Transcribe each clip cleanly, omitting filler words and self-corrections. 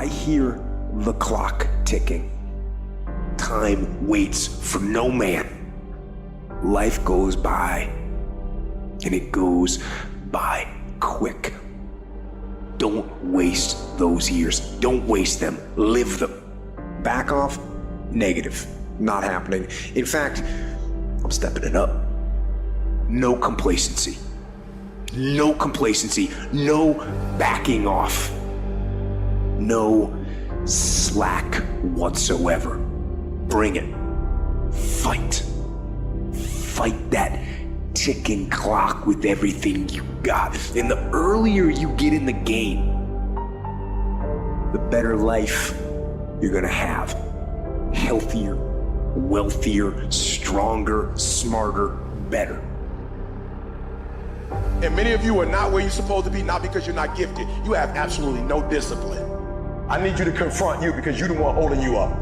I hear the clock ticking. Time waits for no man. Life goes by, and it goes by quick. Don't waste those years. Don't waste them. Live them. Back off? Negative. Not happening. In fact, I'm stepping it up. No complacency. No complacency. No backing off. No slack whatsoever. Bring it. Fight. Fight that ticking clock with everything you got. And the earlier you get in the game, the better life you're gonna have. Healthier, wealthier, stronger, smarter, better. And many of you are not where you're supposed to be, not because you're not gifted. You have absolutely no discipline. I need you to confront you because you're the one holding you up.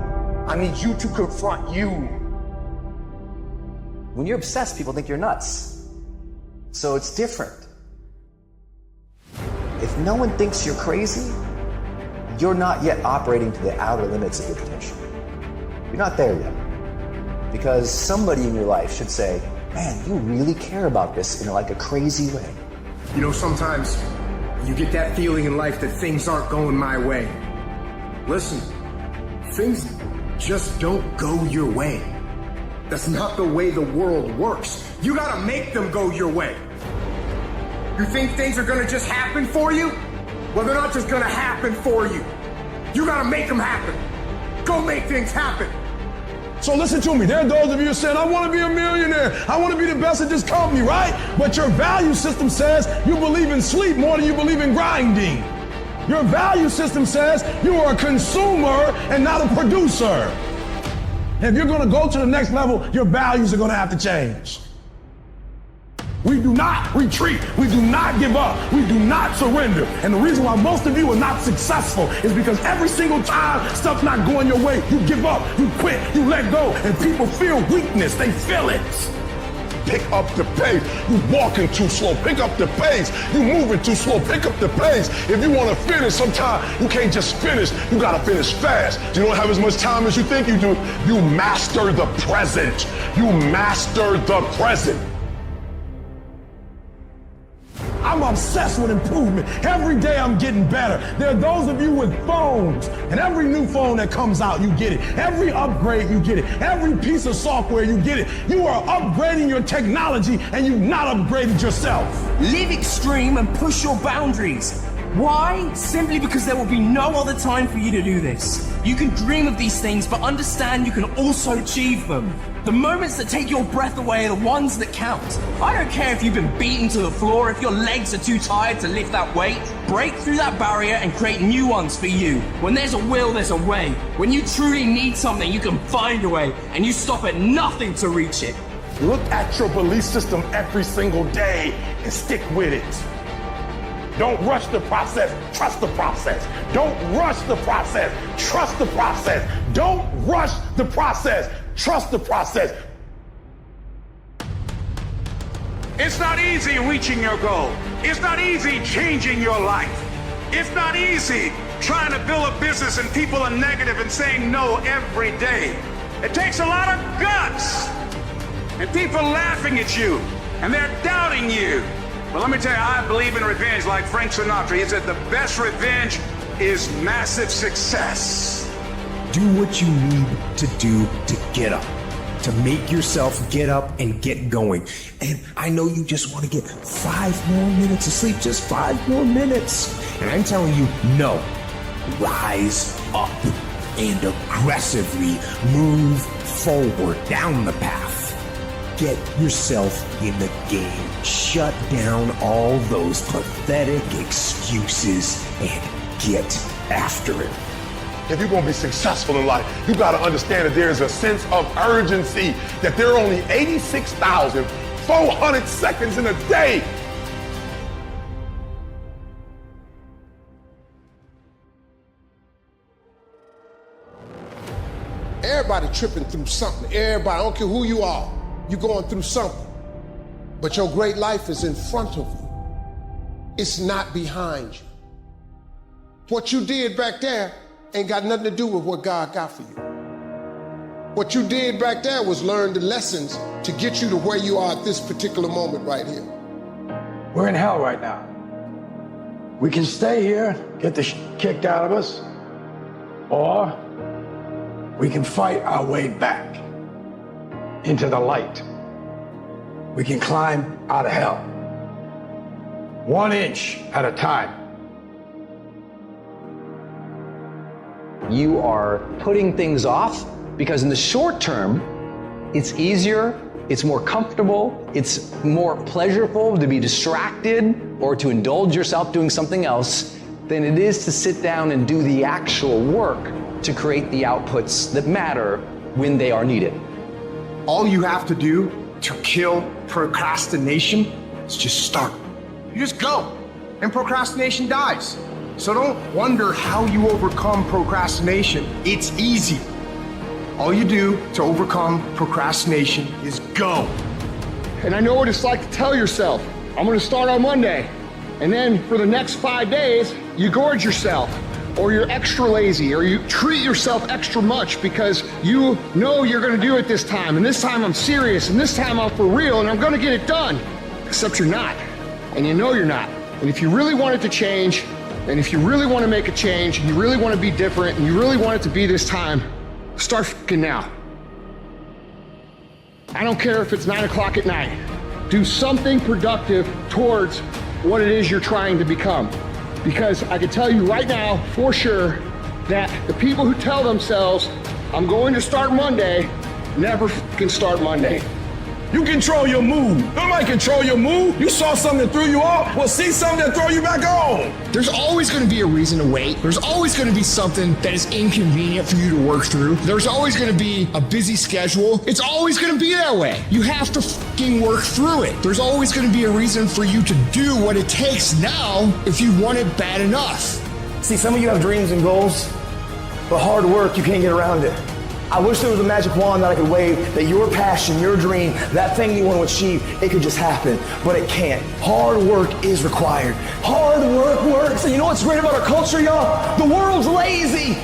I need you to confront you. When you're obsessed, people think you're nuts. So it's different. If no one thinks you're crazy, you're not yet operating to the outer limits of your potential. You're not there yet. Because somebody in your life should say, man, you really care about this in like a crazy way. You know, sometimes you get that feeling in life that things aren't going my way. Listen, things just don't go your way. That's not the way the world works. You gotta make them go your way. You think things are gonna just happen for you? Well, they're not just gonna happen for you. You gotta make them happen. Go make things happen. So listen to me. There are those of you who said, I want to be a millionaire. I want to be the best at this company, right? But your value system says you believe in sleep more than you believe in grinding. Your value system says you are a consumer and not a producer. If you're going to go to the next level, your values are going to have to change. We do not retreat. We do not give up. We do not surrender. And the reason why most of you are not successful is because every single time stuff's not going your way, you give up, you quit, you let go, and people feel weakness. They feel it. Pick up the pace. You walking too slow. Pick up the pace. You moving too slow. Pick up the pace. If you want to finish, sometimes you can't just finish. You got to finish fast. You don't have as much time as you think you do. You master the present. You master the present. I'm obsessed with improvement. Every day I'm getting better. There are those of you with phones, and every new phone that comes out, you get it. Every upgrade, you get it. Every piece of software, you get it. You are upgrading your technology, and you've not upgraded yourself. Live extreme and push your boundaries. Why? Simply because there will be no other time for you to do this. You can dream of these things, but understand you can also achieve them. The moments that take your breath away are the ones that count. I don't care if you've been beaten to the floor, if your legs are too tired to lift that weight. Break through that barrier and create new ones for you. When there's a will, there's a way. When you truly need something, you can find a way, and you stop at nothing to reach it. Look at your belief system every single day and stick with it. Don't rush the process, trust the process. Don't rush the process, trust the process. Don't rush the process, trust the process. It's not easy reaching your goal. It's not easy changing your life. It's not easy trying to build a business and people are negative and saying no every day. It takes a lot of guts and people laughing at you and they're doubting you. But let me tell you, I believe in revenge like Frank Sinatra. He said the best revenge is massive success. Do what you need to do to get up, to make yourself get up and get going. And I know you just want to get 5 more minutes of sleep, just 5 more minutes. And I'm telling you, no. Rise up and aggressively move forward down the path. Get yourself in the game. Shut down all those pathetic excuses and get after it. If you're going to be successful in life, you got to understand that there's a sense of urgency, that there are only 86,400 seconds in a day. Everybody tripping through something. Everybody, I don't care who you are, you're going through something. But your great life is in front of you. It's not behind you. What you did back there ain't got nothing to do with what God got for you. What you did back there was learn the lessons to get you to where you are at this particular moment right here. We're in hell right now. We can stay here, get the kicked out of us, or we can fight our way back into the light. We can climb out of hell, 1 inch at a time. You are putting things off because in the short term, it's easier, it's more comfortable, it's more pleasurable to be distracted or to indulge yourself doing something else than it is to sit down and do the actual work to create the outputs that matter when they are needed. All you have to do to kill procrastination is just start. You just go, and procrastination dies. So don't wonder how you overcome procrastination. It's easy. All you do to overcome procrastination is go. And I know what it's like to tell yourself, I'm gonna start on Monday. And then for the next 5 days, you gorge yourself, or you're extra lazy, or you treat yourself extra much because you know you're gonna do it this time, and this time I'm serious, and this time I'm for real, and I'm gonna get it done. Except you're not, and you know you're not. And if you really want it to change, and if you really wanna make a change, and you really wanna be different, and you really want it to be this time, start fucking now. I don't care if it's 9 o'clock at night. Do something productive towards what it is you're trying to become. Because I can tell you right now, for sure, that the people who tell themselves, I'm going to start Monday, never fucking start Monday. You control your mood. Nobody control your mood. You saw something that threw you off, well, see something that throw you back on. There's always going to be a reason to wait. There's always going to be something that is inconvenient for you to work through. There's always going to be a busy schedule. It's always going to be that way. You have to fucking work through it. There's always going to be a reason for you to do what it takes now if you want it bad enough. See, some of you have dreams and goals, but hard work, you can't get around it. I wish there was a magic wand that I could wave, that your passion, your dream, that thing you want to achieve, it could just happen, but it can't. Hard work is required. Hard work works. And you know what's great about our culture, y'all? The world's lazy.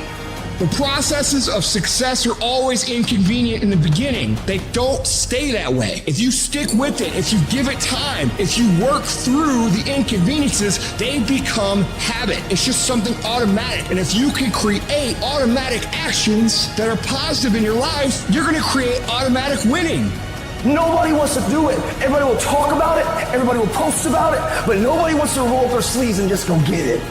The processes of success are always inconvenient in the beginning. They don't stay that way. If you stick with it, if you give it time, if you work through the inconveniences, they become habit. It's just something automatic. And if you can create automatic actions that are positive in your life, you're going to create automatic winning. Nobody wants to do it. Everybody will talk about it. Everybody will post about it. But nobody wants to roll up their sleeves and just go get it.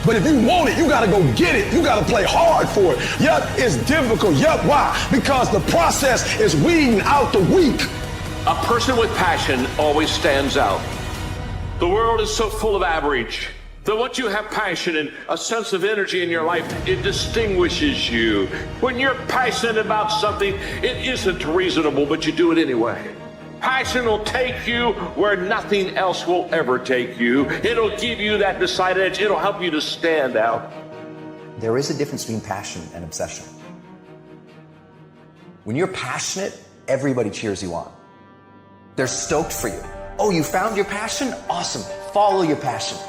But if you want it, you gotta go get it. You gotta play hard for it. Yep, it's difficult. Yep, why? Because the process is weeding out the weak. A person with passion always stands out. The world is so full of average that once you have passion and a sense of energy in your life, it distinguishes you. When you're passionate about something, it isn't reasonable, but you do it anyway. Passion will take you where nothing else will ever take you. It'll give you that decided edge. It'll help you to stand out. There is a difference between passion and obsession. When you're passionate, everybody cheers you on. They're stoked for you. Oh, you found your passion? Awesome. Follow your passion.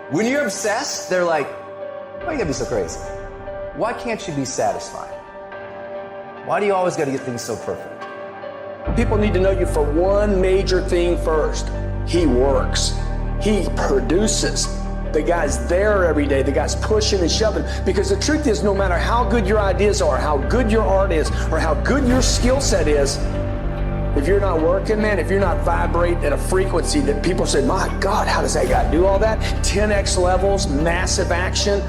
When you're obsessed, they're like, why you gotta be so crazy? Why can't you be satisfied? Why do you always gotta get things so perfect? People need to know you for one major thing first. He works. He produces. The guy's there every day. The guy's pushing and shoving. Because the truth is, no matter how good your ideas are, how good your art is, or how good your skill set is, if you're not working, man, if you're not vibrating at a frequency that people say, my God, how does that guy do all that? 10x levels, massive action,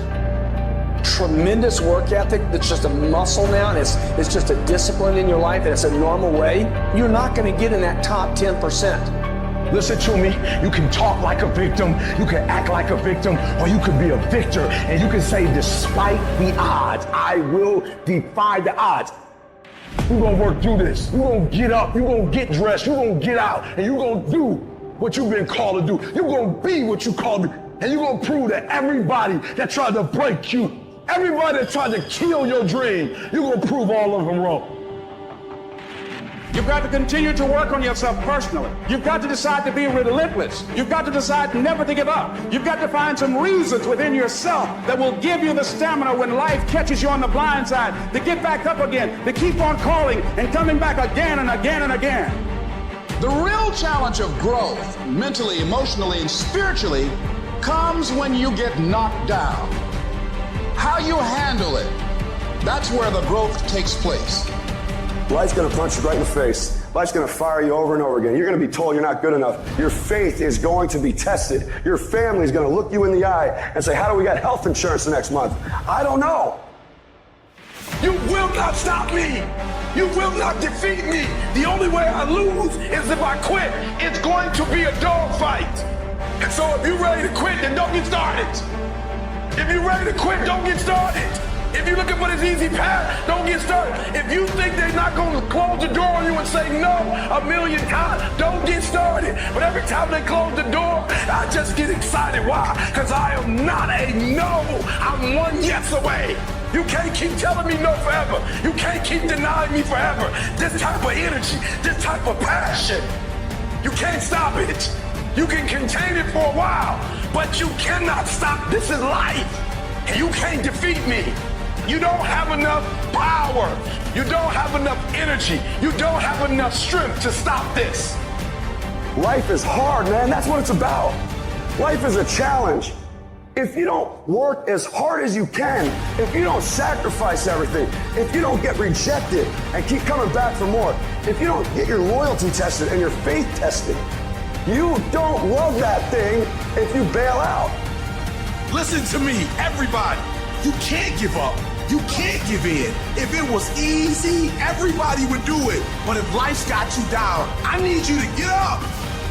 tremendous work ethic that's just a muscle now, and it's just a discipline in your life, and it's a normal way, you're not going to get in that top 10%. Listen to me, you can talk like a victim, you can act like a victim, or you can be a victor, and you can say, despite the odds, I will defy the odds. You're gonna work through this. You're gonna get up, you're gonna get dressed, you're gonna get out, and you're gonna do what you've been called to do. You're gonna be what you called to be, and you're gonna prove that everybody that tried to break you, everybody that tried to kill your dream, you're gonna prove all of them wrong. You've got to continue to work on yourself personally. You've got to decide to be relentless. You've got to decide never to give up. You've got to find some reasons within yourself that will give you the stamina when life catches you on the blind side to get back up again, to keep on calling and coming back again and again and again. The real challenge of growth, mentally, emotionally, and spiritually, comes when you get knocked down. How you handle it, that's where the growth takes place. Life's gonna punch you right in the face. Life's gonna fire you over and over again. You're gonna be told you're not good enough. Your faith is going to be tested. Your family's gonna look you in the eye and say, how do we get health insurance the next month? I don't know. You will not stop me. You will not defeat me. The only way I lose is if I quit. It's going to be a dogfight. And so if you're ready to quit, then don't get started. If you're ready to quit, don't get started. If you're looking for this easy path, don't get started. If you think they're not going to close the door on you and say no a million times, don't get started. But every time they close the door, I just get excited. Why? Because I am not a no. I'm one yes away. You can't keep telling me no forever. You can't keep denying me forever. This type of energy, this type of passion, you can't stop it. You can contain it for a while, but you cannot stop. This is life, and you can't defeat me. You don't have enough power. You don't have enough energy. You don't have enough strength to stop this. Life is hard, man. That's what it's about. Life is a challenge. If you don't work as hard as you can, if you don't sacrifice everything, if you don't get rejected and keep coming back for more, if you don't get your loyalty tested and your faith tested, you don't love that thing if you bail out. Listen to me, everybody. You can't give up. You can't give in. If it was easy, everybody would do it. But if life's got you down, I need you to get up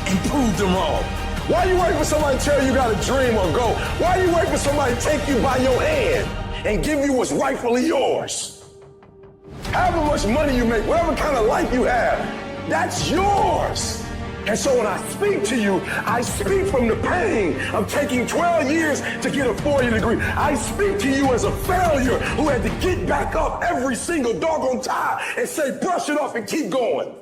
and prove them wrong. Why are you waiting for somebody to tell you got a dream or go? Why are you waiting for somebody to take you by your hand and give you what's rightfully yours? However much money you make, whatever kind of life you have, that's yours. And so when I speak to you, I speak from the pain of taking 12 years to get a 4-year degree. I speak to you as a failure who had to get back up every single doggone time and say, brush it off and keep going.